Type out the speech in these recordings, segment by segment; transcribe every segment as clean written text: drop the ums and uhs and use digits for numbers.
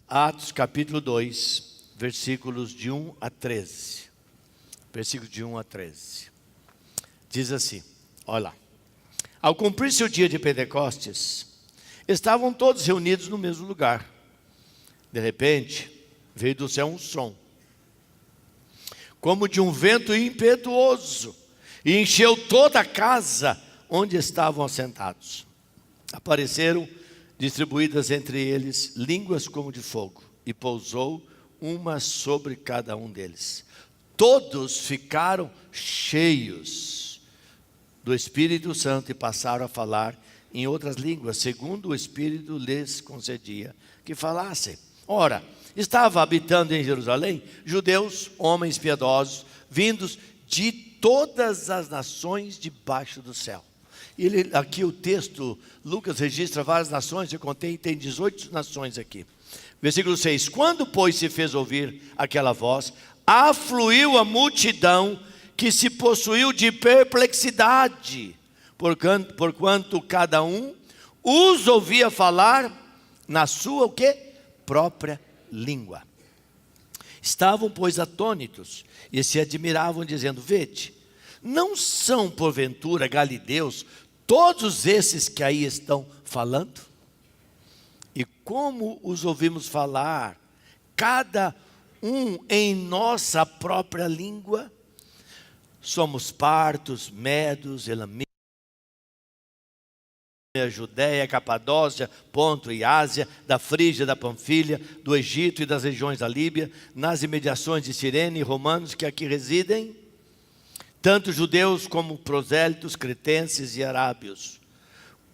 Atos capítulo 2, versículos de 1 a 13. Versículos de 1 a 13. Diz assim, olha lá. Ao cumprir-se o dia de Pentecostes, estavam todos reunidos no mesmo lugar. De repente, veio do céu um som, como de um vento impetuoso, e encheu toda a casa onde estavam assentados. Apareceram distribuídas entre eles línguas como de fogo, e pousou uma sobre cada um deles. Todos ficaram cheios do Espírito Santo e passaram a falar em outras línguas, segundo o Espírito lhes concedia que falassem. Ora, estava habitando em Jerusalém judeus, homens piedosos, vindos de todas as nações debaixo do céu. Aqui o texto, Lucas registra várias nações, eu contei, tem 18 nações aqui. Versículo 6, quando pois se fez ouvir aquela voz, afluiu a multidão que se possuiu de perplexidade, porquanto cada um os ouvia falar na sua o quê? Própria língua. Estavam pois atônitos e se admiravam dizendo, vede, não são porventura galileus todos esses que aí estão falando? E como os ouvimos falar, cada um em nossa própria língua? Somos partos, medos, elamitas, Judéia, Capadócia, Ponto e Ásia, da Frígia, da Panfilha, do Egito e das regiões da Líbia, nas imediações de Cirene e romanos que aqui residem, tanto judeus como prosélitos, cretenses e arábios.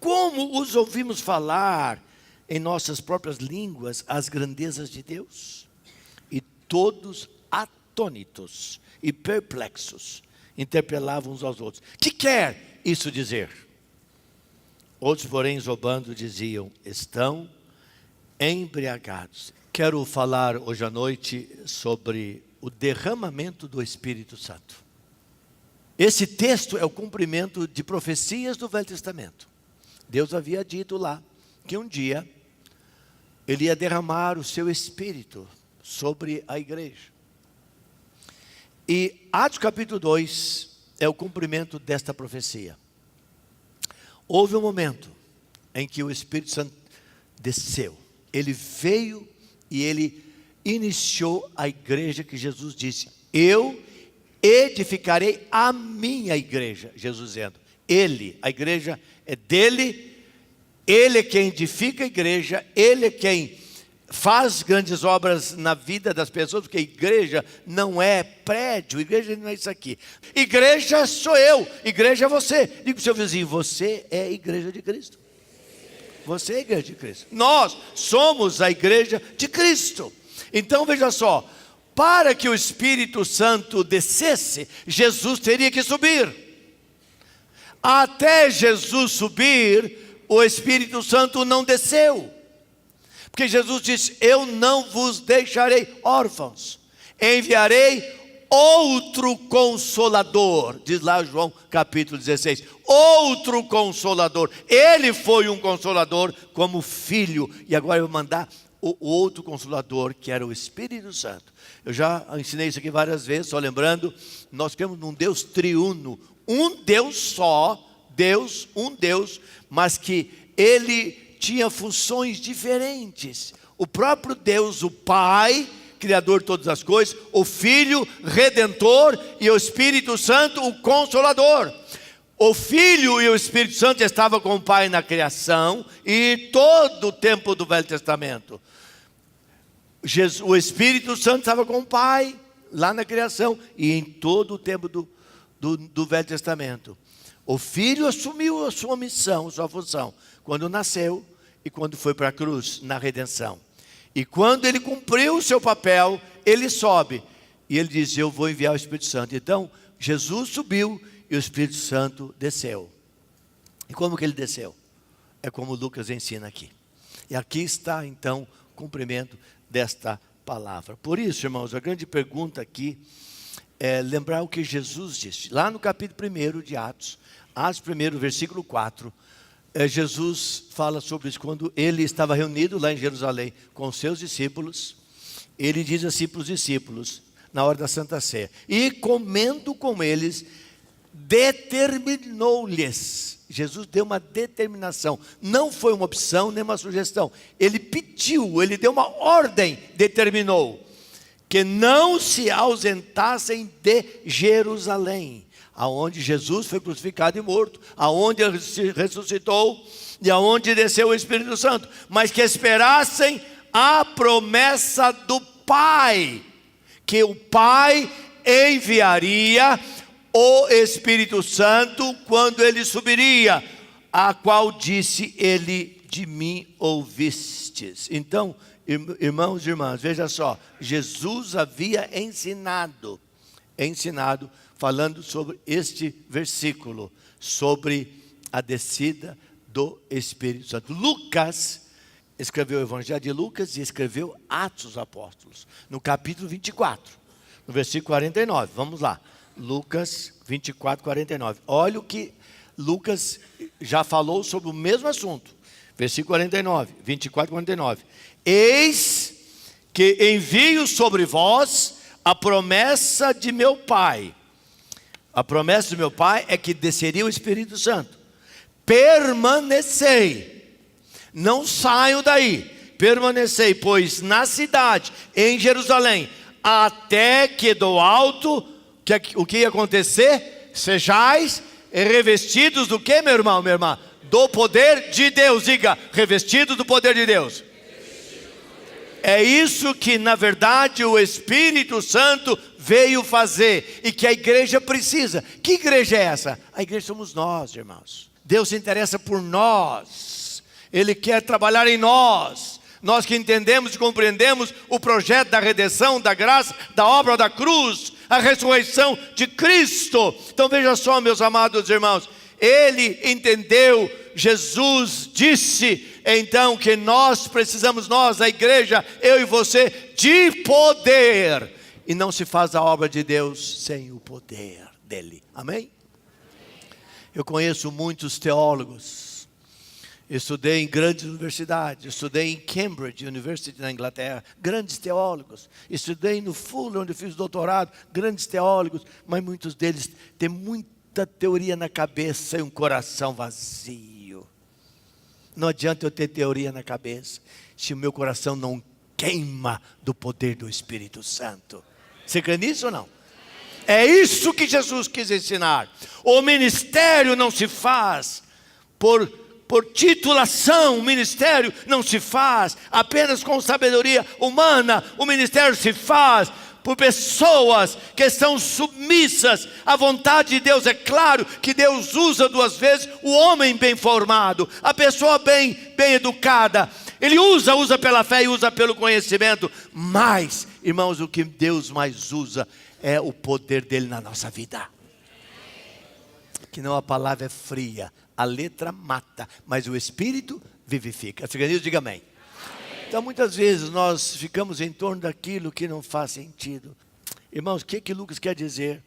Como os ouvimos falar em nossas próprias línguas as grandezas de Deus? E todos atônitos e perplexos interpelavam uns aos outros. Que quer isso dizer? Outros, porém, zombando, diziam, estão embriagados. Quero falar hoje à noite sobre o derramamento do Espírito Santo. Esse texto é o cumprimento de profecias do Velho Testamento. Deus havia dito lá que um dia Ele ia derramar o seu Espírito sobre a igreja. E Atos capítulo 2 é o cumprimento desta profecia. Houve um momento em que o Espírito Santo desceu. Ele veio e ele iniciou a igreja que Jesus disse, eu edificarei a minha igreja. Jesus dizendo, ele, a igreja é dele, ele é quem edifica a igreja, ele é quem faz grandes obras na vida das pessoas, porque igreja não é prédio, igreja não é isso aqui. Igreja sou eu, igreja é você. Diga para o seu vizinho, você é a igreja de Cristo. Você é a igreja de Cristo. Nós somos a igreja de Cristo. Então veja só, para que o Espírito Santo descesse, Jesus teria que subir. Até Jesus subir, o Espírito Santo não desceu. Porque Jesus disse, eu não vos deixarei órfãos, enviarei outro Consolador, diz lá João capítulo 16, outro Consolador, ele foi um Consolador como Filho, e agora eu vou mandar o outro Consolador, que era o Espírito Santo. Eu já ensinei isso aqui várias vezes, só lembrando, nós temos um Deus triuno, um Deus só, Deus, um Deus, mas que Ele tinha funções diferentes. O próprio Deus, o Pai, Criador de todas as coisas, o Filho, Redentor, e o Espírito Santo, o Consolador. O Filho e o Espírito Santo estavam com o Pai na criação, e todo o tempo do Velho Testamento. O Espírito Santo estava com o Pai, lá na criação, e em todo o tempo do Velho Testamento. O Filho assumiu a sua missão, a sua função, quando nasceu, e quando foi para a cruz, na redenção. E quando ele cumpriu o seu papel, ele sobe. E ele diz, eu vou enviar o Espírito Santo. Então, Jesus subiu e o Espírito Santo desceu. E como que ele desceu? É como Lucas ensina aqui. E aqui está, então, o cumprimento desta palavra. Por isso, irmãos, a grande pergunta aqui é lembrar o que Jesus disse. Lá no capítulo 1 de Atos 1, versículo 4, Jesus fala sobre isso quando ele estava reunido lá em Jerusalém com os seus discípulos. Ele diz assim para os discípulos, na hora da Santa Ceia: e comendo com eles, determinou-lhes. Jesus deu uma determinação, não foi uma opção nem uma sugestão. Ele pediu, ele deu uma ordem, determinou que não se ausentassem de Jerusalém, aonde Jesus foi crucificado e morto, aonde ele ressuscitou e aonde desceu o Espírito Santo, mas que esperassem a promessa do Pai, que o Pai enviaria o Espírito Santo quando ele subiria, a qual disse ele: de mim ouvistes. Então, irmãos e irmãs, veja só, Jesus havia ensinado, falando sobre este versículo, sobre a descida do Espírito Santo. Lucas escreveu o Evangelho de Lucas e escreveu Atos dos Apóstolos, no capítulo 24, no versículo 49, vamos lá. Lucas 24, 49. Olha o que Lucas já falou sobre o mesmo assunto. Versículo 49, 24, 49. Eis que envio sobre vós a promessa de meu Pai. A promessa de meu Pai é que desceria o Espírito Santo. Permanecei, não saiam daí, permanecei, pois na cidade, em Jerusalém, até que do alto, o que ia acontecer? Sejais revestidos do que, meu irmão, minha irmã? Do poder de Deus. Diga, revestidos do poder de Deus. É isso que na verdade o Espírito Santo veio fazer e que a igreja precisa. Que igreja é essa? A igreja somos nós, irmãos. Deus se interessa por nós, Ele quer trabalhar em nós. Nós que entendemos e compreendemos o projeto da redenção, da graça, da obra da cruz, a ressurreição de Cristo. Então veja só, meus amados irmãos, ele entendeu, Jesus disse então que nós precisamos, nós, a igreja, eu e você, de poder. E não se faz a obra de Deus sem o poder dele. Amém? Eu conheço muitos teólogos. Estudei em grandes universidades, estudei em Cambridge University na Inglaterra, grandes teólogos. Estudei no Fuller, onde fiz doutorado, grandes teólogos, mas muitos deles têm muita teoria na cabeça e um coração vazio. Não adianta eu ter teoria na cabeça, se o meu coração não queima do poder do Espírito Santo. Você crê nisso ou não? É isso que Jesus quis ensinar. O ministério não se faz por titulação, o ministério não se faz apenas com sabedoria humana. O ministério se faz por pessoas que estão submissas à vontade de Deus. É claro que Deus usa duas vezes o homem bem formado, a pessoa bem educada. Ele usa pela fé e usa pelo conhecimento. Mas, irmãos, o que Deus mais usa é o poder dele na nossa vida. Que não, a palavra é fria, a letra mata, mas o Espírito vivifica. Se isso, diga amém. Então muitas vezes nós ficamos em torno daquilo que não faz sentido. Irmãos, o que Lucas quer dizer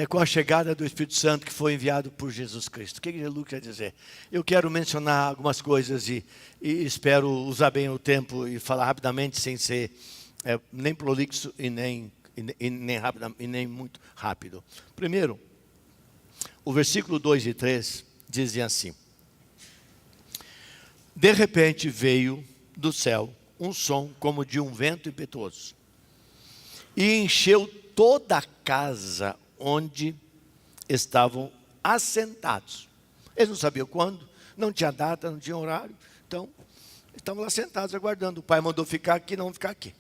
com a chegada do Espírito Santo que foi enviado por Jesus Cristo? O que Lucas quer dizer? Eu quero mencionar algumas coisas e espero usar bem o tempo e falar rapidamente sem ser nem prolixo e nem rápido, e nem muito rápido. Primeiro, o versículo 2 e 3 dizem assim: de repente veio do céu um som como de um vento impetuoso e encheu toda a casa onde estavam assentados. Eles não sabiam quando, não tinha data, não tinha horário, então estavam lá sentados aguardando. O pai mandou ficar aqui, não ficar aqui.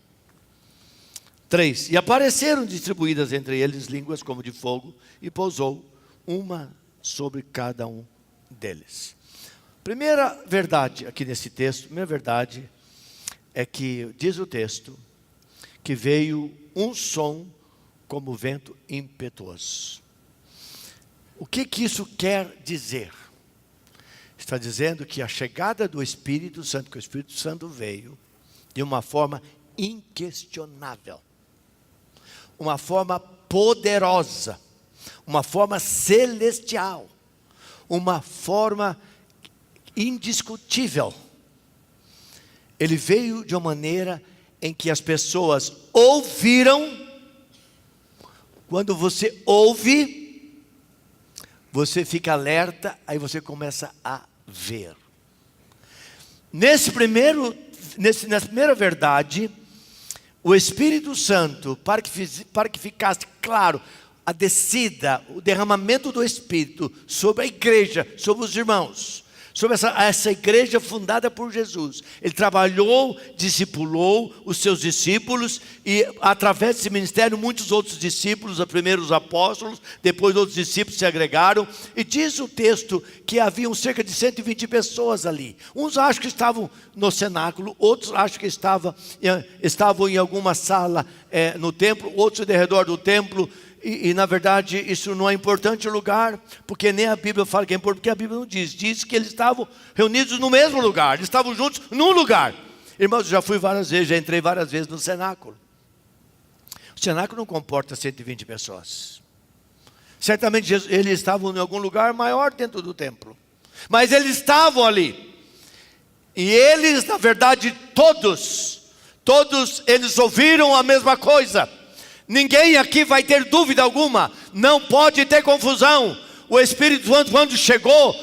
3, e apareceram distribuídas entre eles línguas como de fogo, e pousou uma sobre cada um deles. Primeira verdade aqui nesse texto, primeira verdade é que diz o texto que veio um som como vento impetuoso. O que isso quer dizer? Está dizendo que a chegada do Espírito Santo, que o Espírito Santo veio de uma forma inquestionável, uma forma poderosa, uma forma celestial, uma forma indiscutível. Ele veio de uma maneira em que as pessoas ouviram. Quando você ouve, você fica alerta, aí você começa a ver. Nessa primeira verdade, o Espírito Santo, para que ficasse claro a descida, o derramamento do Espírito sobre a igreja, sobre os irmãos, sobre essa igreja fundada por Jesus. Ele trabalhou, discipulou os seus discípulos, e através desse ministério muitos outros discípulos, primeiro os apóstolos, depois outros discípulos se agregaram, e diz o texto que haviam cerca de 120 pessoas ali. Uns acham que estavam no cenáculo, outros acham que estavam em alguma sala no templo, outros ao redor do templo. E na verdade isso não é importante o lugar, porque nem a Bíblia fala que é importante, porque a Bíblia não diz. Diz que eles estavam reunidos no mesmo lugar, eles estavam juntos num lugar. Irmãos, eu já fui várias vezes, já entrei várias vezes no cenáculo. O cenáculo não comporta 120 pessoas. Certamente eles estavam em algum lugar maior dentro do templo, mas eles estavam ali. E eles, na verdade, todos eles ouviram a mesma coisa. Ninguém aqui vai ter dúvida alguma, não pode ter confusão. O Espírito Santo, quando chegou,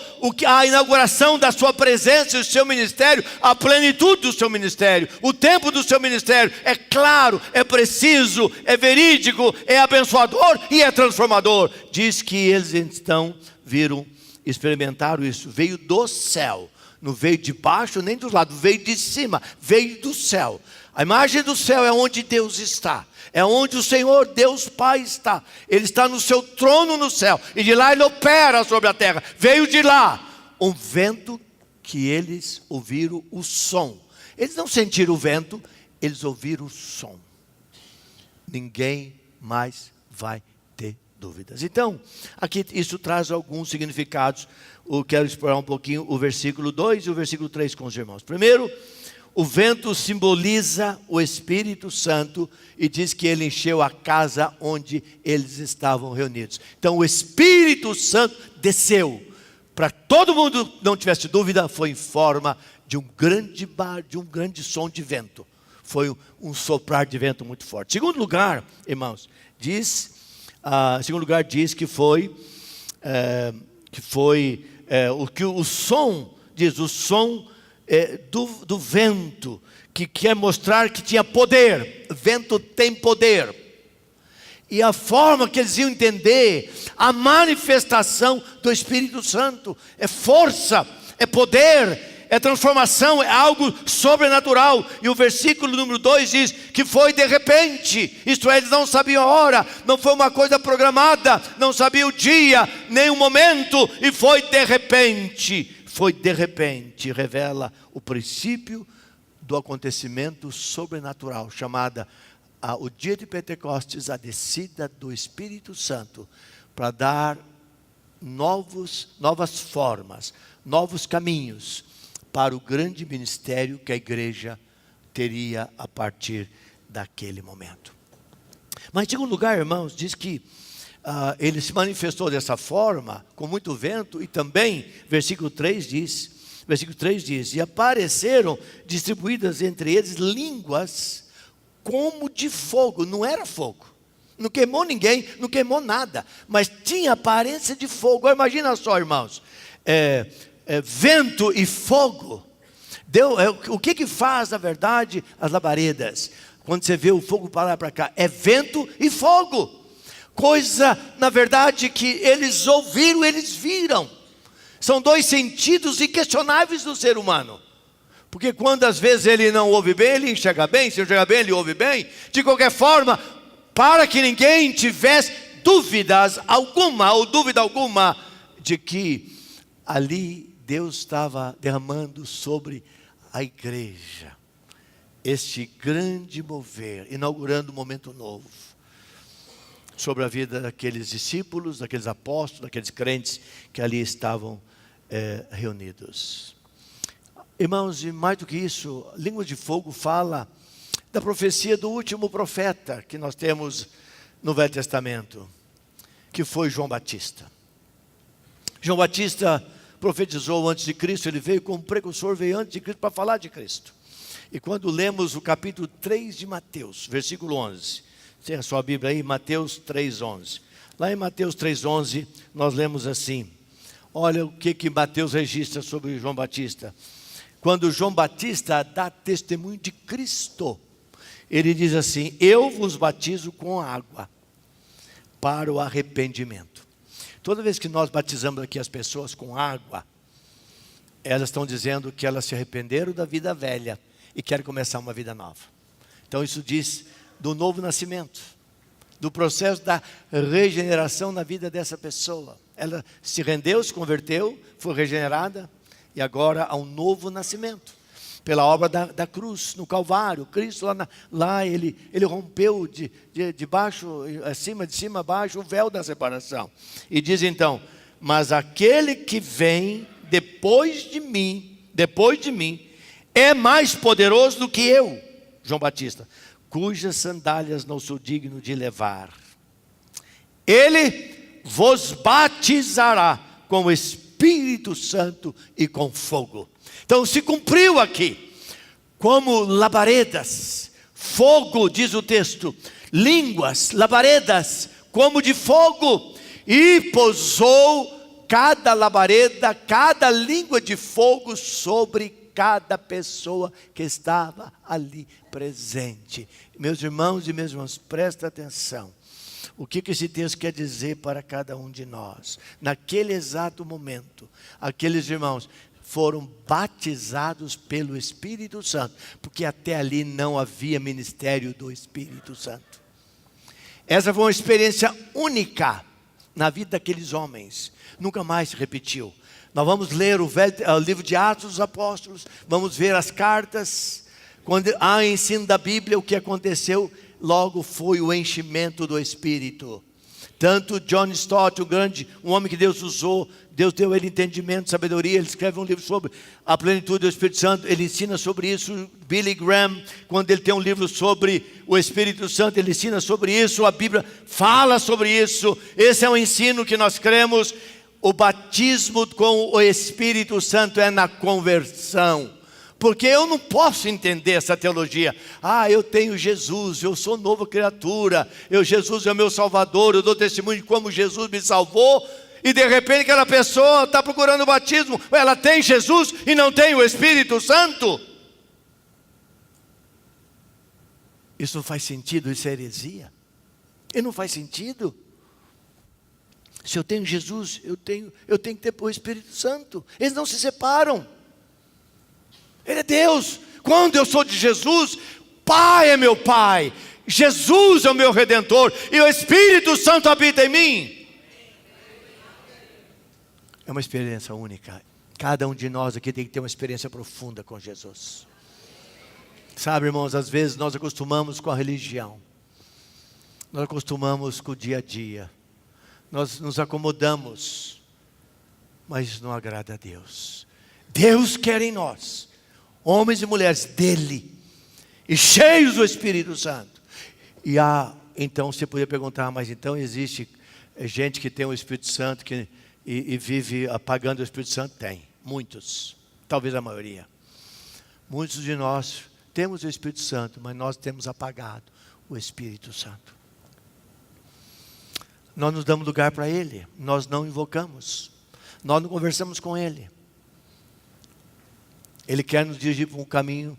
a inauguração da sua presença e o seu ministério, a plenitude do seu ministério, o tempo do seu ministério é claro, é preciso, é verídico, é abençoador e é transformador. Diz que eles então viram, experimentaram isso. Veio do céu, não veio de baixo nem dos lados, veio de cima, veio do céu. A imagem do céu é onde Deus está, é onde o Senhor Deus Pai está. Ele está no seu trono no céu, e de lá Ele opera sobre a terra. Veio de lá um vento que eles ouviram o som. Eles não sentiram o vento, eles ouviram o som. Ninguém mais vai ter dúvidas. Então, aqui isso traz alguns significados. Eu quero explorar um pouquinho o versículo 2 e o versículo 3 com os irmãos. Primeiro, o vento simboliza o Espírito Santo e diz que ele encheu a casa onde eles estavam reunidos. Então o Espírito Santo desceu. Para todo mundo não tivesse dúvida, foi em forma de um grande som de vento. Foi um soprar de vento muito forte. Segundo lugar, irmãos, diz que foi o som do vento, que quer mostrar que tinha poder. Vento tem poder. E a forma que eles iam entender a manifestação do Espírito Santo é força, é poder, é transformação, é algo sobrenatural. E o versículo número 2 diz que foi de repente. Isto é, eles não sabiam a hora, não foi uma coisa programada, não sabiam o dia, nem o momento, e foi de repente. Foi de repente, revela o princípio do acontecimento sobrenatural, chamada o dia de Pentecostes, a descida do Espírito Santo, para dar novas formas, novos caminhos para o grande ministério que a igreja teria a partir daquele momento. Mas em segundo lugar, irmãos, diz que ele se manifestou dessa forma, com muito vento, e também, versículo 3 diz, e apareceram distribuídas entre eles línguas como de fogo. Não era fogo, não queimou ninguém, não queimou nada, mas tinha aparência de fogo. Imagina só, irmãos, vento e fogo. O que faz, na verdade, as labaredas? Quando você vê o fogo para lá e para cá, é vento e fogo. Coisa, na verdade, que eles ouviram, eles viram. São dois sentidos inquestionáveis do ser humano. Porque quando às vezes ele não ouve bem, ele enxerga bem. Se enxerga bem, ele ouve bem. De qualquer forma, para que ninguém tivesse dúvida alguma de que ali Deus estava derramando sobre a igreja este grande mover, inaugurando um momento novo sobre a vida daqueles discípulos, daqueles apóstolos, daqueles crentes que ali estavam reunidos. Irmãos, e mais do que isso, a língua de fogo fala da profecia do último profeta que nós temos no Velho Testamento, que foi João Batista. João Batista profetizou antes de Cristo, ele veio como precursor, veio antes de Cristo para falar de Cristo. E quando lemos o capítulo 3 de Mateus, versículo 11, tem a sua Bíblia aí, Mateus 3:11. Lá em Mateus 3:11, nós lemos assim, olha o que Mateus registra sobre João Batista. Quando João Batista dá testemunho de Cristo, ele diz assim, eu vos batizo com água para o arrependimento. Toda vez que nós batizamos aqui as pessoas com água, elas estão dizendo que elas se arrependeram da vida velha e querem começar uma vida nova. Então isso diz do novo nascimento, do processo da regeneração na vida dessa pessoa. Ela se rendeu, se converteu, foi regenerada e agora há um novo nascimento. Pela obra da cruz, no Calvário, Cristo lá ele rompeu de baixo, acima, de cima a baixo, o véu da separação. E diz então, mas aquele que vem depois de mim, é mais poderoso do que eu, João Batista, cujas sandálias não sou digno de levar. Ele vos batizará com o Espírito Santo e com fogo. Então se cumpriu aqui, como labaredas, fogo, diz o texto, línguas, labaredas, como de fogo, e pousou cada labareda, cada língua de fogo sobre cada pessoa que estava ali presente. Meus irmãos e minhas irmãs, presta atenção. O que esse texto quer dizer para cada um de nós? Naquele exato momento, aqueles irmãos foram batizados pelo Espírito Santo, porque até ali não havia ministério do Espírito Santo. Essa foi uma experiência única na vida daqueles homens, nunca mais se repetiu. Nós vamos ler o livro de Atos dos Apóstolos, vamos ver as cartas, quando há ensino da Bíblia, o que aconteceu, logo foi o enchimento do Espírito. Tanto John Stott, um homem que Deus usou, Deus deu ele entendimento, sabedoria, ele escreve um livro sobre a plenitude do Espírito Santo, ele ensina sobre isso. Billy Graham, quando ele tem um livro sobre o Espírito Santo, ele ensina sobre isso, a Bíblia fala sobre isso. Esse é o ensino que nós cremos. O batismo com o Espírito Santo é na conversão. Porque eu não posso entender essa teologia. Eu tenho Jesus, eu sou nova criatura, Jesus é o meu Salvador, eu dou testemunho de como Jesus me salvou, e de repente aquela pessoa está procurando o batismo, ela tem Jesus e não tem o Espírito Santo. Isso não faz sentido, isso é heresia. E não faz sentido. Se eu tenho Jesus, eu tenho que ter o Espírito Santo. Eles não se separam. Ele é Deus. Quando eu sou de Jesus, Pai é meu Pai, Jesus é o meu Redentor, e o Espírito Santo habita em mim. É uma experiência única. Cada um de nós aqui tem que ter uma experiência profunda com Jesus. Sabe, irmãos, às vezes nós acostumamos com a religião, nós acostumamos com o dia a dia, nós nos acomodamos, mas isso não agrada a Deus. Deus quer em nós homens e mulheres dele, e cheios do Espírito Santo. Então você poderia perguntar, mas então existe gente que tem o Espírito Santo e vive apagando o Espírito Santo? Tem, muitos, talvez a maioria. Muitos de nós temos o Espírito Santo, mas nós temos apagado o Espírito Santo. Nós nos damos lugar para Ele, nós não invocamos, nós não conversamos com Ele. Ele quer nos dirigir para um caminho,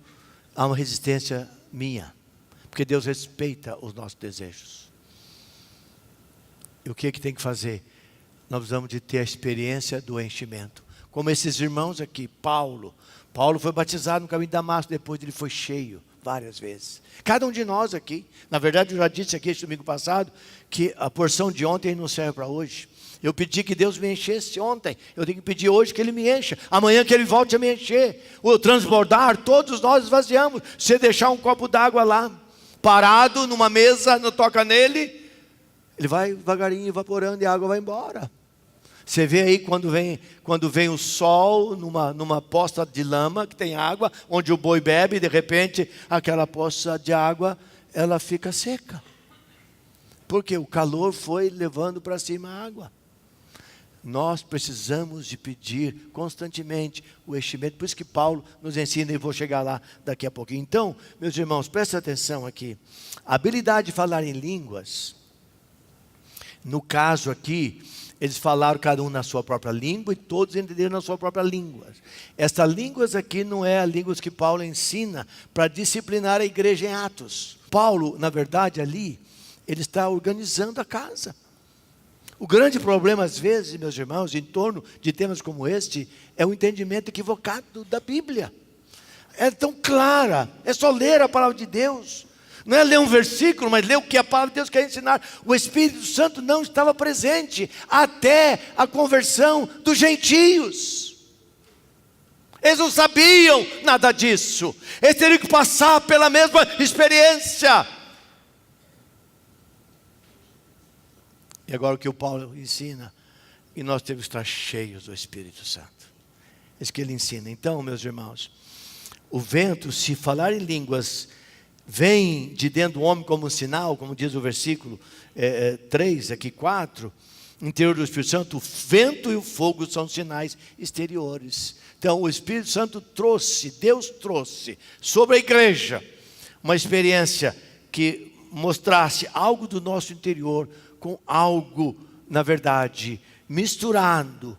há uma resistência minha, porque Deus respeita os nossos desejos. E o que tem que fazer? Nós precisamos de ter a experiência do enchimento. Como esses irmãos aqui, Paulo foi batizado no caminho de Damasco, depois ele foi cheio várias vezes. Cada um de nós aqui, na verdade eu já disse aqui esse domingo passado, que a porção de ontem não serve para hoje. Eu pedi que Deus me enchesse ontem, eu tenho que pedir hoje que Ele me encha, amanhã que Ele volte a me encher. O transbordar, todos nós esvaziamos. Se deixar um copo d'água lá, parado numa mesa, não toca nele, ele vai devagarinho evaporando e a água vai embora. Você vê aí quando vem o sol numa poça de lama que tem água, onde o boi bebe, e de repente aquela poça de água, ela fica seca. Porque o calor foi levando para cima a água. Nós precisamos de pedir constantemente o enchimento. Por isso que Paulo nos ensina, e vou chegar lá daqui a pouquinho. Então, meus irmãos, prestem atenção aqui. A habilidade de falar em línguas, no caso aqui, eles falaram cada um na sua própria língua e todos entenderam na sua própria língua. Esta línguas aqui não é a língua que Paulo ensina para disciplinar a igreja em Atos. Paulo, na verdade, ali, ele está organizando a casa. O grande problema, às vezes, meus irmãos, em torno de temas como este, é o entendimento equivocado da Bíblia. É tão clara, é só ler a palavra de Deus. Não é ler um versículo, mas ler o que a palavra de Deus quer ensinar. O Espírito Santo não estava presente até a conversão dos gentios. Eles não sabiam nada disso. Eles teriam que passar pela mesma experiência. E agora o que o Paulo ensina, e nós temos que estar cheios do Espírito Santo. É isso que ele ensina. Então, meus irmãos, o vento, se falar em línguas, vem de dentro do homem como um sinal, como diz o versículo 3, aqui 4, interior do Espírito Santo, o vento e o fogo são sinais exteriores. Então, o Espírito Santo trouxe, Deus trouxe sobre a igreja uma experiência que mostrasse algo do nosso interior com algo, na verdade, misturado,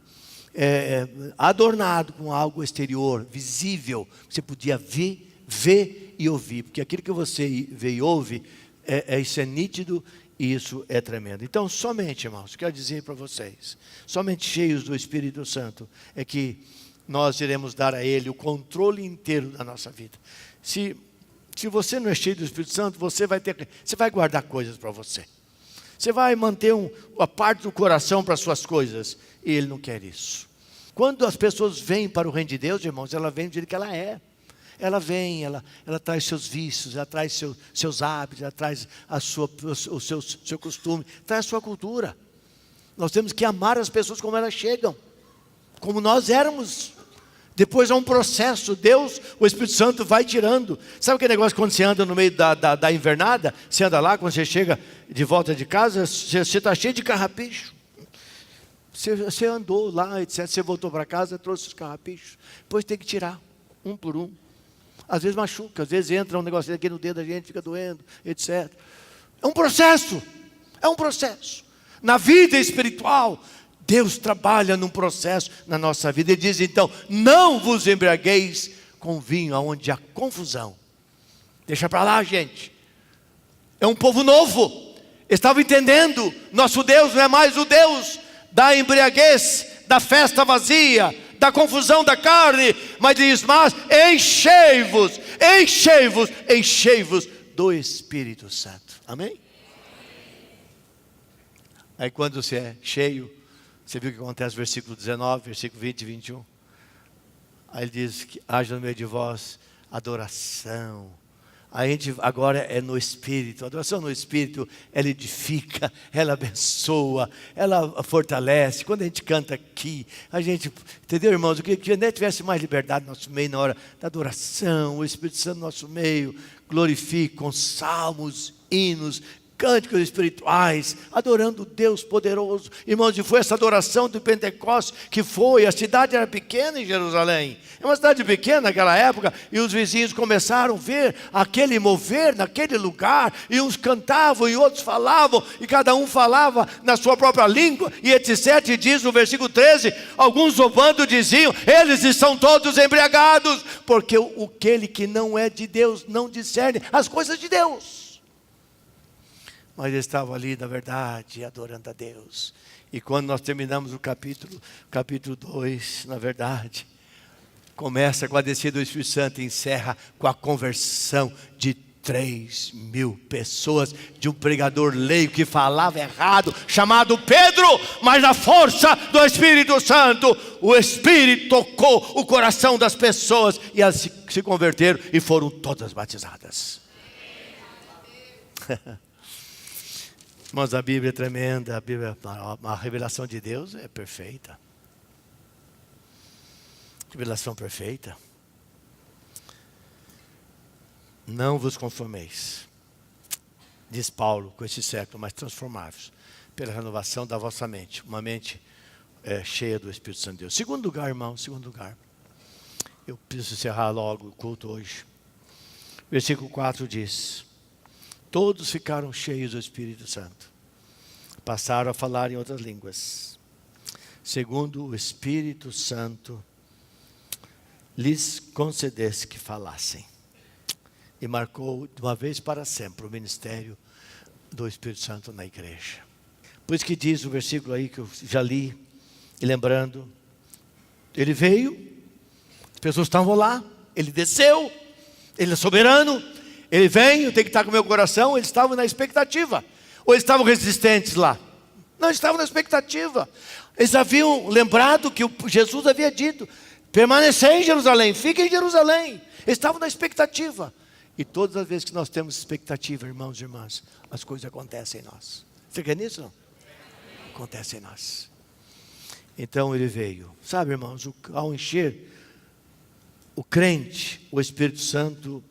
adornado com algo exterior, visível. Você podia ver e ouvir, porque aquilo que você vê e ouve, isso é nítido e isso é tremendo. Então, somente, irmãos, quero dizer para vocês, somente cheios do Espírito Santo, é que nós iremos dar a Ele o controle inteiro da nossa vida. Se você não é cheio do Espírito Santo, você vai guardar coisas para você. Você vai manter a parte do coração para as suas coisas. E Ele não quer isso. Quando as pessoas vêm para o reino de Deus, irmãos, ela vem do jeito que ela é. Ela vem, ela traz seus vícios, ela traz seus hábitos, ela traz seu costume, traz a sua cultura. Nós temos que amar as pessoas como elas chegam, como nós éramos. Depois é um processo, Deus, o Espírito Santo vai tirando. Sabe aquele negócio quando você anda no meio da invernada? Você anda lá, quando você chega de volta de casa, você está cheio de carrapicho. Você andou lá, etc. Você voltou para casa, trouxe os carrapichos. Depois tem que tirar, um por um. Às vezes machuca, às vezes entra um negócio aqui no dedo da gente, fica doendo, etc. É um processo, é um processo. Na vida espiritual, Deus trabalha num processo na nossa vida. Ele diz então, não vos embriagueis com vinho onde há confusão. Deixa para lá, gente. É um povo novo. Estava entendendo, nosso Deus não é mais o Deus da embriaguez, da festa vazia, da confusão da carne, mas diz, mas enchei-vos do Espírito Santo. Amém? Aí quando você é cheio, você viu o que acontece no versículo 19, versículo 20 e 21. Aí ele diz que haja no meio de vós adoração. A gente agora é no Espírito. A adoração no Espírito, ela edifica, ela abençoa, ela fortalece. Quando a gente canta aqui, a gente, entendeu, irmãos? Eu queria que a gente tivesse mais liberdade no nosso meio na hora da adoração. O Espírito Santo no nosso meio glorifica com salmos, hinos, cânticos espirituais, adorando Deus poderoso. Irmãos, e foi essa adoração do Pentecostes que foi, a cidade era pequena em Jerusalém, é uma cidade pequena naquela época, e os vizinhos começaram a ver aquele mover naquele lugar, e uns cantavam e outros falavam, e cada um falava na sua própria língua, e etc, e diz no versículo 13, alguns zombando diziam, eles estão todos embriagados, porque aquele que não é de Deus não discerne as coisas de Deus. Mas eles estavam ali, na verdade, adorando a Deus. E quando nós terminamos o capítulo 2, na verdade, começa com a descida do Espírito Santo e encerra com a conversão de 3.000 pessoas, de um pregador leigo que falava errado, chamado Pedro, mas na força do Espírito Santo, o Espírito tocou o coração das pessoas, e elas se converteram e foram todas batizadas. Mas a Bíblia é tremenda, a revelação de Deus é perfeita. Revelação perfeita. Não vos conformeis, diz Paulo, com este século, mas transformai-vos pela renovação da vossa mente. Uma mente cheia do Espírito Santo de Deus. Segundo lugar, irmão, segundo lugar. Eu preciso encerrar logo o culto hoje. Versículo 4 diz: todos ficaram cheios do Espírito Santo. Passaram a falar em outras línguas, segundo o Espírito Santo lhes concedesse que falassem. E marcou de uma vez para sempre o ministério do Espírito Santo na igreja. Por isso que diz o versículo aí que eu já li, e lembrando, ele veio, as pessoas estavam lá, ele desceu, ele é soberano, ele vem, eu tenho que estar com o meu coração. Eles estavam na expectativa, ou eles estavam resistentes lá? Não, eles estavam na expectativa. Eles haviam lembrado que Jesus havia dito: permanecer em Jerusalém, fiquem em Jerusalém. Eles estavam na expectativa. E todas as vezes que nós temos expectativa, irmãos e irmãs, as coisas acontecem em nós. Você quer nisso? Não? Acontece em nós. Então ele veio. Sabe, irmãos, ao encher o crente, o Espírito Santo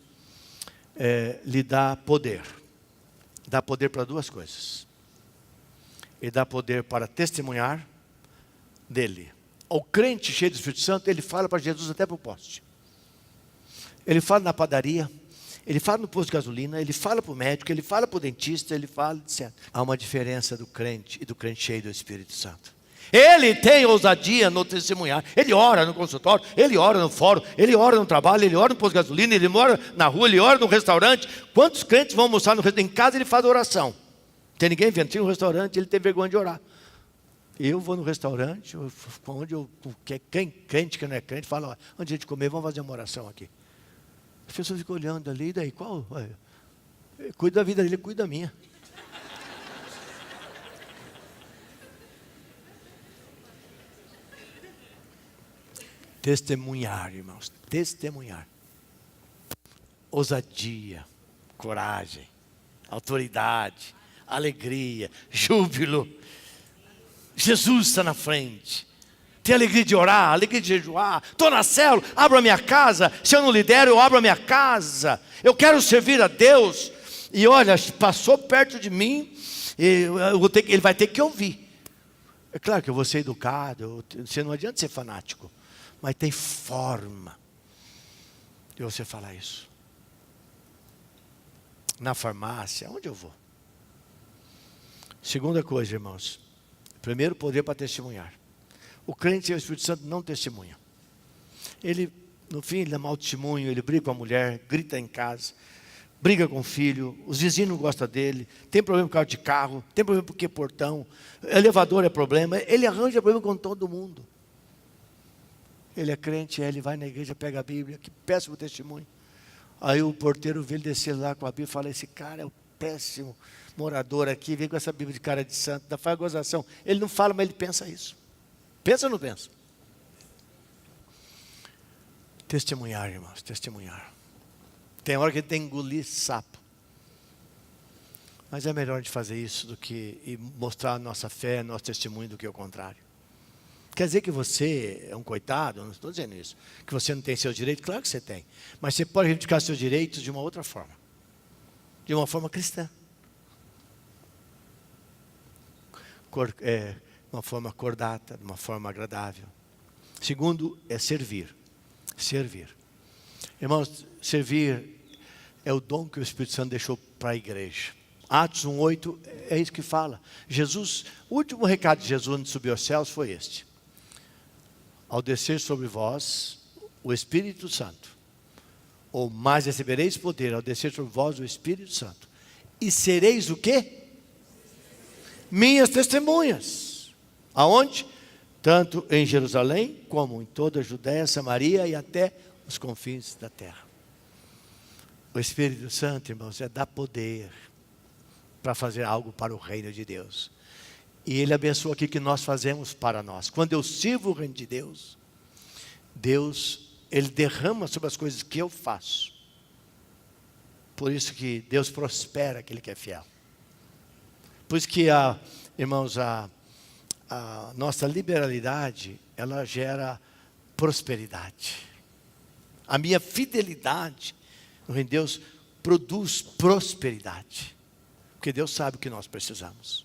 lhe dá poder. Dá poder para duas coisas. Ele dá poder para testemunhar dele. O crente cheio do Espírito Santo, ele fala para Jesus até para o poste. Ele fala na padaria, ele fala no posto de gasolina, ele fala para o médico, ele fala para o dentista, ele fala, etc. Há uma diferença do crente e do crente cheio do Espírito Santo. Ele tem ousadia no testemunhar. Ele ora no consultório, ele ora no fórum, ele ora no trabalho, ele ora no posto de gasolina, ele ora na rua, ele ora no restaurante. Quantos crentes vão almoçar no restaurante? Em casa ele faz oração. Não tem ninguém vendo. Tinha um restaurante, ele tem vergonha de orar. Eu vou no restaurante, quem crente que não é crente, fala: ó, antes de a gente comer, vamos fazer uma oração aqui. As pessoas ficam olhando ali, e daí qual? Cuida da vida dele, cuida da minha. Testemunhar, irmãos, testemunhar. Ousadia, coragem, autoridade, alegria, júbilo. Jesus está na frente. Tem alegria de orar, alegria de jejuar. Estou na célula, abro a minha casa. Se eu não lidero, eu abro a minha casa. Eu quero servir a Deus. E olha, passou perto de mim, ele vai ter que ouvir. É claro que eu vou ser educado, você não adianta ser fanático. Mas tem forma de você falar isso. Na farmácia, onde eu vou? Segunda coisa, irmãos. Primeiro, poder para testemunhar. O crente e o Espírito Santo não testemunham. Ele, no fim, ele dá mau testemunho, ele briga com a mulher, grita em casa, briga com o filho, os vizinhos não gostam dele, tem problema por causa de carro, tem problema porque portão, elevador é problema, ele arranja problema com todo mundo. Ele é crente, ele vai na igreja, pega a Bíblia, que péssimo testemunho. Aí o porteiro vê ele descer lá com a Bíblia e fala: esse cara é o péssimo morador aqui, vem com essa Bíblia de cara de santo, da faz gozação. Ele não fala, mas ele pensa isso. Pensa ou não pensa? Testemunhar, irmãos, testemunhar. Tem hora que ele tem que engolir sapo. Mas é melhor de fazer isso do que mostrar a nossa fé, nosso testemunho, do que o contrário. Quer dizer que você é um coitado? Não estou dizendo isso. Que você não tem seus direitos? Claro que você tem. Mas você pode reivindicar seus direitos de uma outra forma. De uma forma cristã. Uma forma cordata, de uma forma agradável. Segundo, é servir. Servir. Irmãos, servir é o dom que o Espírito Santo deixou para a igreja. Atos 1:8 é isso que fala. Jesus, o último recado de Jesus antes de subir aos céus foi este: ao descer sobre vós o Espírito Santo, ou mais recebereis poder ao descer sobre vós o Espírito Santo, e sereis o quê? Minhas testemunhas. Aonde? Tanto em Jerusalém, como em toda a Judéia, Samaria e até os confins da terra. O Espírito Santo, irmãos, é dar poder para fazer algo para o reino de Deus. E Ele abençoa aqui que nós fazemos para nós. Quando eu sirvo o reino de Deus, Ele derrama sobre as coisas que eu faço. Por isso que Deus prospera aquele que é fiel. Por isso que, irmãos, a nossa liberalidade, ela gera prosperidade. A minha fidelidade no reino de Deus produz prosperidade. Porque Deus sabe o que nós precisamos.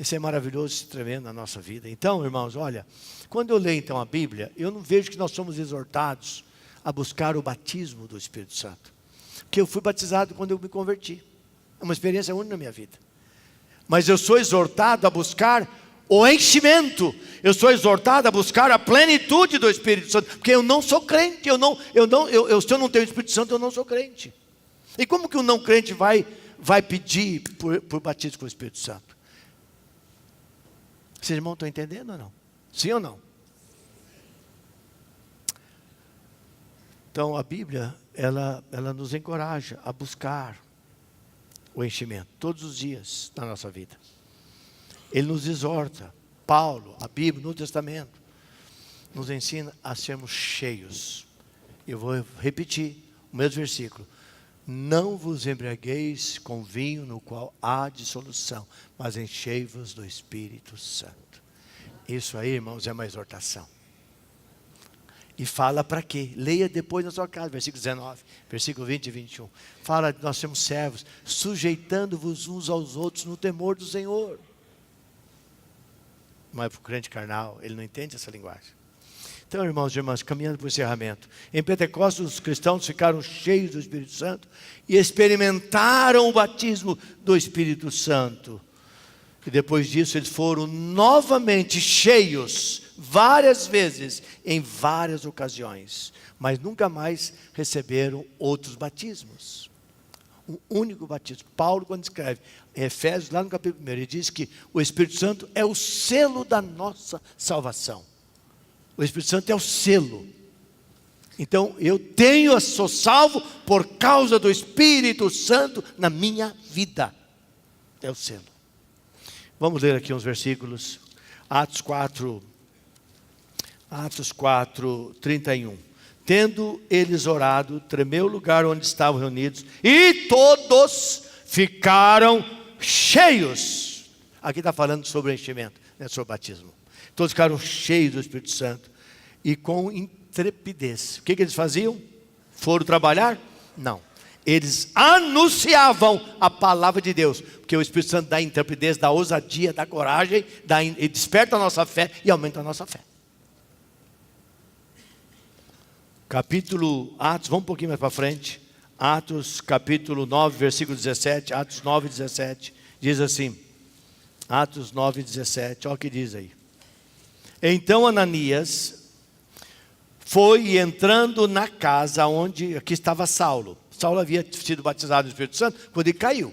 Isso é maravilhoso, isso é tremendo na nossa vida. Então, irmãos, olha, quando eu leio então a Bíblia, eu não vejo que nós somos exortados a buscar o batismo do Espírito Santo. Porque eu fui batizado quando eu me converti. É uma experiência única na minha vida. Mas eu sou exortado a buscar o enchimento. Eu sou exortado a buscar a plenitude do Espírito Santo. Porque eu não sou crente. Se eu não tenho o Espírito Santo, eu não sou crente. E como que o não crente vai pedir por batismo com o Espírito Santo? Vocês, irmãos, estão entendendo ou não? Sim ou não? Então a Bíblia, ela nos encoraja a buscar o enchimento todos os dias na nossa vida. Ele nos exorta. Paulo, a Bíblia, no Testamento, nos ensina a sermos cheios. Eu vou repetir o mesmo versículo. Não vos embriagueis com vinho no qual há dissolução, mas enchei-vos do Espírito Santo. Isso aí, irmãos, é uma exortação. E fala para quê? Leia depois na sua casa, versículo 19, versículo 20 e 21. Fala que nós somos servos, sujeitando-vos uns aos outros no temor do Senhor. Mas para o crente carnal, ele não entende essa linguagem. Então, irmãos e irmãs, caminhando para o encerramento. Em Pentecostes, os cristãos ficaram cheios do Espírito Santo e experimentaram o batismo do Espírito Santo. E depois disso, eles foram novamente cheios, várias vezes, em várias ocasiões. Mas nunca mais receberam outros batismos. Um único batismo. Paulo, quando escreve em Efésios, lá no capítulo 1, ele diz que o Espírito Santo é o selo da nossa salvação. O Espírito Santo é o selo. Então, sou salvo por causa do Espírito Santo na minha vida. É o selo. Vamos ler aqui uns versículos. Atos 4, 31. Tendo eles orado, tremeu o lugar onde estavam reunidos, e todos ficaram cheios. Aqui está falando sobre enchimento, sobre batismo. Todos ficaram cheios do Espírito Santo e com intrepidez. O que eles faziam? Foram trabalhar? Não. Eles anunciavam a palavra de Deus, porque o Espírito Santo dá intrepidez, dá ousadia, dá coragem, e desperta a nossa fé e aumenta a nossa fé. Capítulo Atos, vamos um pouquinho mais para frente. Atos capítulo 9, versículo 17. Atos 9, 17. Diz assim. Atos 9, 17. Olha o que diz aí. Então Ananias foi entrando na casa onde aqui estava Saulo. Saulo havia sido batizado no Espírito Santo quando ele caiu.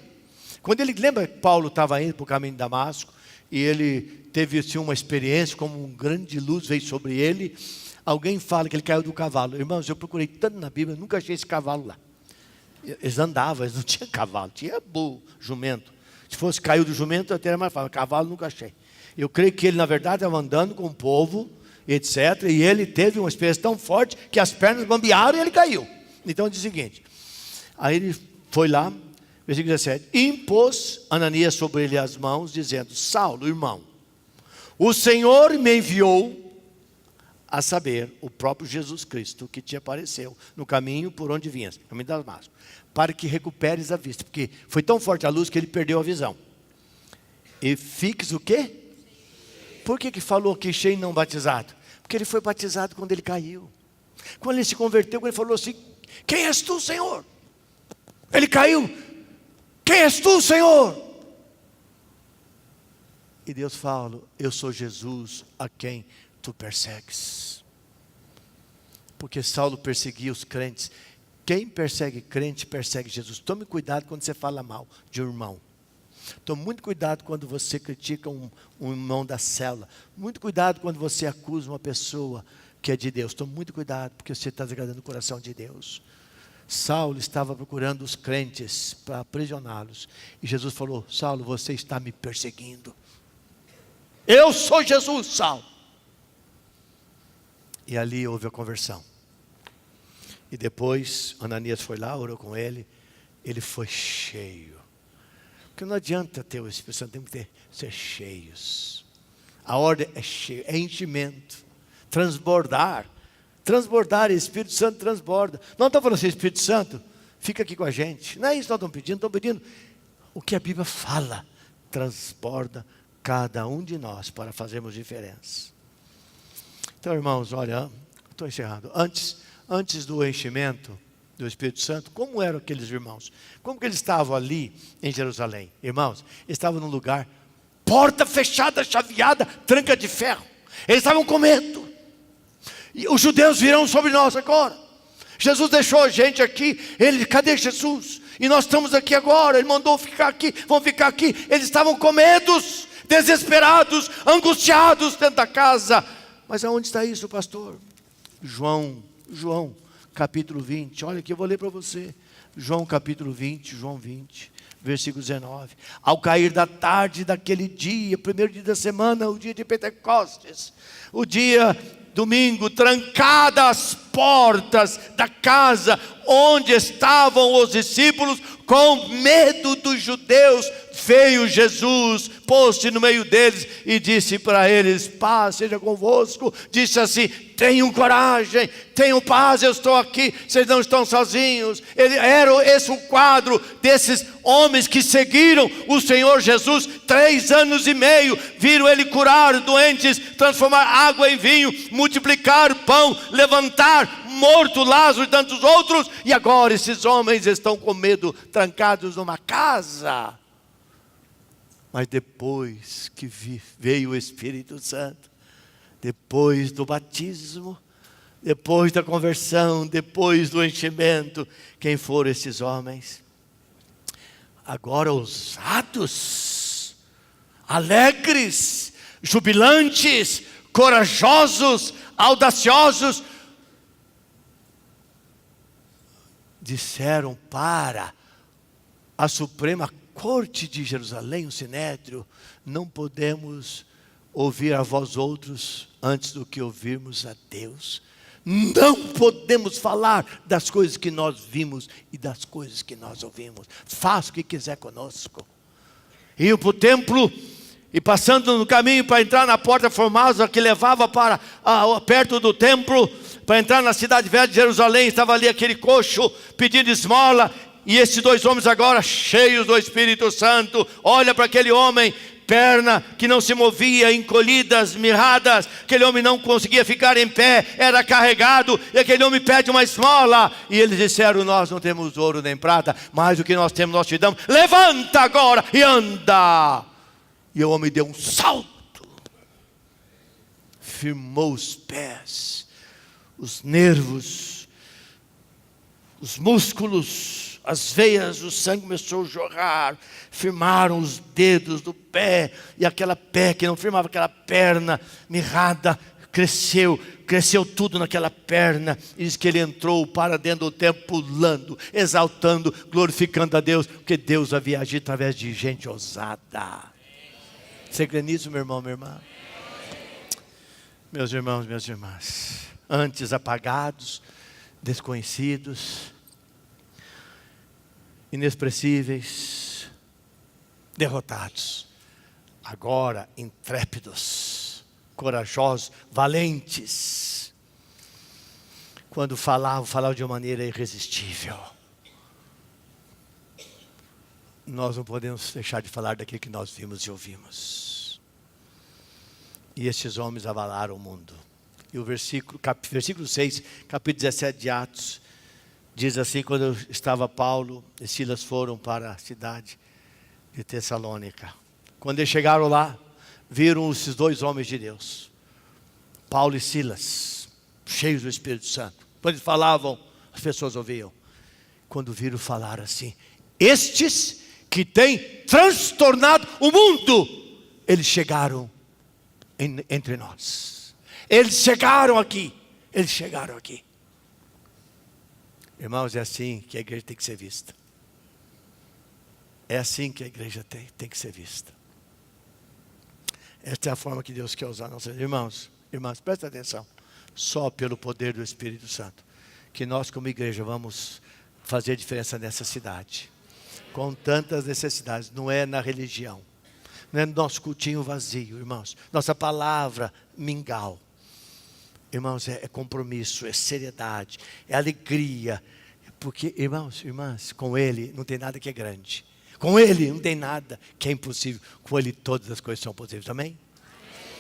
Quando ele lembra que Paulo estava indo para o caminho de Damasco e ele teve assim, uma experiência como uma grande luz veio sobre ele. Alguém fala que ele caiu do cavalo. Irmãos, eu procurei tanto na Bíblia, nunca achei esse cavalo lá. Eles andavam, eles não tinham cavalo, tinha burro, jumento. Se fosse caiu do jumento, eu até era mais fácil. Cavalo nunca achei. Eu creio que ele, na verdade, estava andando com o povo, etc. E ele teve uma experiência tão forte que as pernas bambearam e ele caiu. Então diz o seguinte. Aí ele foi lá, versículo 17. Impôs Ananias sobre ele as mãos, dizendo: Saulo, irmão, o Senhor me enviou, a saber, o próprio Jesus Cristo, que te apareceu no caminho por onde vinhas, no caminho de Damasco, para que recuperes a vista, porque foi tão forte a luz que ele perdeu a visão. E fiques o quê? Por que falou que cheio e não batizado? Porque ele foi batizado quando ele caiu. Quando ele se converteu, ele falou assim: quem és tu, Senhor? Ele caiu: quem és tu, Senhor? E Deus fala: eu sou Jesus a quem tu persegues. Porque Saulo perseguia os crentes. Quem persegue crente, persegue Jesus. Tome cuidado quando você fala mal de um irmão. Tome muito cuidado quando você critica um irmão da célula. Muito cuidado quando você acusa uma pessoa que é de Deus. Tome muito cuidado, porque você está desagradando o coração de Deus. Saulo estava procurando os crentes para aprisioná-los. E Jesus falou: Saulo, você está me perseguindo. Eu sou Jesus, Saulo. E ali houve a conversão. E depois Ananias foi lá, orou com ele. Ele foi cheio. Porque não adianta ter o Espírito Santo, tem que ser cheios. A ordem é cheio, é enchimento. Transbordar. Transbordar, Espírito Santo transborda. Não estamos falando assim: Espírito Santo, fica aqui com a gente. Não é isso que nós estamos pedindo o que a Bíblia fala. Transborda cada um de nós para fazermos diferença. Então, irmãos, olha, estou encerrando. Antes do enchimento do Espírito Santo, como eram aqueles irmãos? Como que eles estavam ali em Jerusalém? Irmãos, eles estavam num lugar, porta fechada, chaveada, tranca de ferro. Eles estavam com medo. E os judeus virão sobre nós agora. Jesus deixou a gente aqui. Cadê Jesus? E nós estamos aqui agora. Ele mandou ficar aqui, vão ficar aqui. Eles estavam com medos, desesperados, angustiados dentro da casa. Mas aonde está isso, pastor? João, capítulo 20. Olha aqui, eu vou ler para você. João capítulo 20, João 20, versículo 19. Ao cair da tarde daquele dia, primeiro dia da semana, o dia de Pentecostes, o dia domingo, trancadas as portas da casa onde estavam os discípulos, com medo dos judeus, veio Jesus, pôs-se no meio deles e disse para eles: paz seja convosco. Disse assim: tenham coragem, tenham paz, eu estou aqui, vocês não estão sozinhos. Esse o quadro desses homens que seguiram o Senhor Jesus 3 anos e meio, viram Ele curar doentes, transformar água em vinho, multiplicar pão, levantar morto Lázaro e tantos outros. E agora esses homens estão com medo, trancados numa casa. Mas depois que veio o Espírito Santo, depois do batismo, depois da conversão, depois do enchimento, quem foram esses homens? Agora ousados, alegres, jubilantes, corajosos, audaciosos, disseram para a Suprema Corte de Jerusalém, o Sinédrio: não podemos ouvir a vós outros antes do que ouvirmos a Deus. Não podemos falar das coisas que nós vimos e das coisas que nós ouvimos. Faça o que quiser conosco. Iam para o templo e, passando no caminho para entrar na porta formosa que levava para perto do templo, para entrar na cidade velha de Jerusalém, estava ali aquele coxo pedindo esmola. E esses 2 homens agora, cheios do Espírito Santo, olha para aquele homem, perna que não se movia, encolhidas, mirradas. Aquele homem não conseguia ficar em pé, era carregado, e aquele homem pede uma esmola. E eles disseram: nós não temos ouro nem prata, mas o que nós temos nós te damos. Levanta agora e anda. E o homem deu um salto, firmou os pés, os nervos, os músculos, as veias, o sangue começou a jorrar, firmaram os dedos do pé, e aquela pé que não firmava aquela perna mirrada, cresceu tudo naquela perna. E diz que ele entrou para dentro do templo pulando, exaltando, glorificando a Deus, porque Deus havia agido através de gente ousada. Você crê nisso, meu irmão, minha irmã? Meus irmãos, minhas irmãs, antes apagados, desconhecidos, inexpressíveis, derrotados, agora intrépidos, corajosos, valentes. Quando falavam de uma maneira irresistível. Nós não podemos deixar de falar daquilo que nós vimos e ouvimos. E estes homens abalaram o mundo. E o versículo 6, capítulo 17 de Atos, diz assim: quando estava Paulo e Silas foram para a cidade de Tessalônica. Quando eles chegaram lá, viram esses 2 homens de Deus, Paulo e Silas, cheios do Espírito Santo. Quando eles falavam, as pessoas ouviam. Quando viram falar assim: estes que têm transtornado o mundo, eles chegaram entre nós. Eles chegaram aqui. Irmãos, é assim que a igreja tem que ser vista. É assim que a igreja tem que ser vista. Esta é a forma que Deus quer usar nossos irmãos. Irmãs, presta atenção. Só pelo poder do Espírito Santo que nós como igreja vamos fazer diferença nessa cidade. Com tantas necessidades, não é na religião, não é no nosso cultinho vazio, irmãos. Nossa palavra mingau. Irmãos, é compromisso, é seriedade, é alegria. Porque, irmãos, irmãs, com Ele não tem nada que é grande. Com Ele não tem nada que é impossível. Com Ele todas as coisas são possíveis. Amém?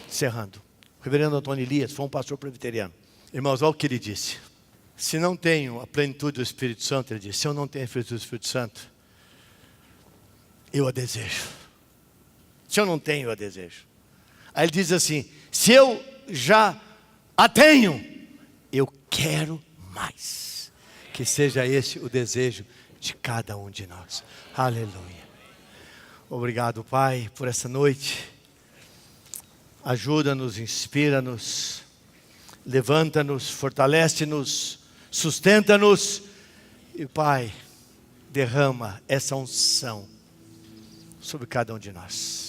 Encerrando. O reverendo Antônio Elias foi um pastor presbiteriano. Irmãos, olha o que ele disse. Se não tenho a plenitude do Espírito Santo, ele disse, se eu não tenho a plenitude do Espírito Santo, eu a desejo. Se eu não tenho, eu a desejo. Aí ele diz assim, se eu já a tenho, eu quero mais. Que seja esse o desejo de cada um de nós. Aleluia. Obrigado, Pai, por essa noite. Ajuda-nos, inspira-nos, levanta-nos, fortalece-nos, sustenta-nos. E, Pai, derrama essa unção sobre cada um de nós.